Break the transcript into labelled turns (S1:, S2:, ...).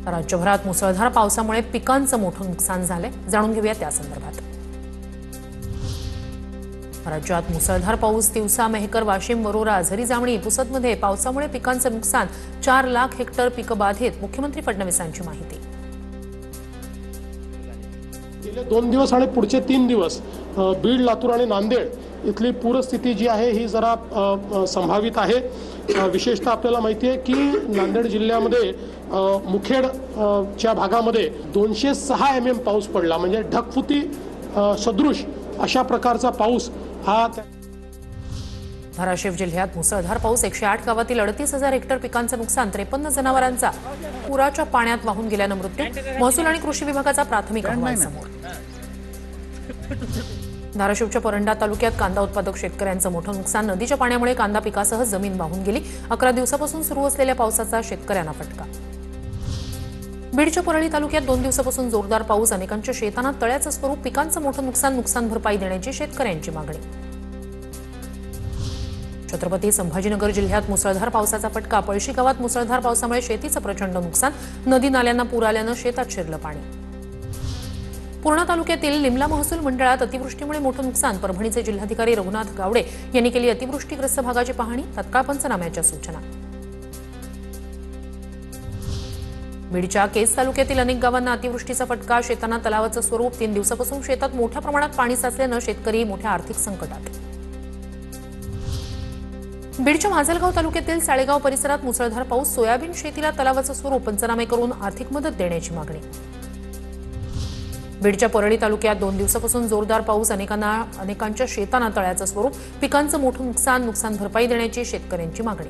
S1: राज्यभरात मुसळधार पावसामुळे पिकांचं मोठं नुकसान झालंय, जाणून घेऊया त्या संदर्भात। राज्यात मुसळधार पाऊस तिवसा, मेहकर, वाशिम, वरोरा, झरी, जामणी, पुसदमध्ये पावसामुळे पिकांचं नुकसान, 4 लाख हेक्टर पिकं बाधित। मुख्यमंत्री फडणवीसांची माहिती।
S2: गेले 2 दिवस आणि पुढचे 3 दिवस बीड, लातूर आणि नांदेड इथली पूरस्थिती जी आहे ही जरा संभावित आहे। विशेषतः आपल्याला माहिती आहे की नांदेड जिल्ह्यामध्ये मुखेडच्या भागामध्ये 206 mm पाऊस पडला, म्हणजे ढगफुटी सदृश अशा प्रकारचा पाऊस हा।
S1: धाराशिव जिल्ह्यात मुसळधार पाऊस, 108 गावातील 38,000 हेक्टर पिकांचं नुकसान, 53 जनावरांचा पुराच्या पाण्यात वाहून गेल्यानं मृत्यू। महसूल आणि कृषी विभागाचा प्राथमिक अहवाल समोर। धाराशिवच्या परंडा तालुक्यात कांदा उत्पादक शेतकऱ्यांचं मोठं नुकसान, नदीच्या पाण्यामुळे कांदा पिकासह जमीन वाहून गेली। 11 दिवसापासून सुरू असलेल्या पावसाचा शेतकऱ्यांना फटका। बीडच्या परळी तालुक्यात 2 दिवसापासून जोरदार पाऊस, अनेकांच्या शेतांना तळ्याचं स्वरूप, पिकांचं मोठं नुकसान भरपाई देण्याची शेतकऱ्यांची मागणी। छत्रपती संभाजीनगर जिल्ह्यात मुसळधार पावसाचा फटका, पळशी गावात मुसळधार पावसामुळे शेतीचं प्रचंड नुकसान, नदी नाल्यांना पूर आल्यानं शेतात शिरलं पाणी। पूर्णा तालुक्यातील लिमला महसूल मंडळात अतिवृष्टीमुळे मोठं नुकसान, परभणीचे जिल्हाधिकारी रघुनाथ गावडे यांनी केली अतिवृष्टीग्रस्त भागाची पाहणी, तत्काळ पंचनाम्याच्या सूचना। बीडच्या केज तालुक्यातील अनेक गावांना अतिवृष्टीचा फटका, शेतांना तलावाचं स्वरूप, 3 दिवसापासून शेतात मोठ्या प्रमाणात पाणी साचल्यानं शेतकरी मोठ्या आर्थिक संकटात। बीडच्या माजलगाव तालुक्यातील साळेगाव परिसरात मुसळधार पाऊस, सोयाबीन शेतीला तलावाचं स्वरूप, पंचनामे करून आर्थिक मदत देण्याची मागणी। बीडच्या परळी तालुक्यात 2 दिवसापासून जोरदार पाऊस, अनेकांच्या शेतांना तळ्याचं स्वरूप, पिकांचं मोठं नुकसान भरपाई देण्याची शेतकऱ्यांची मागणी।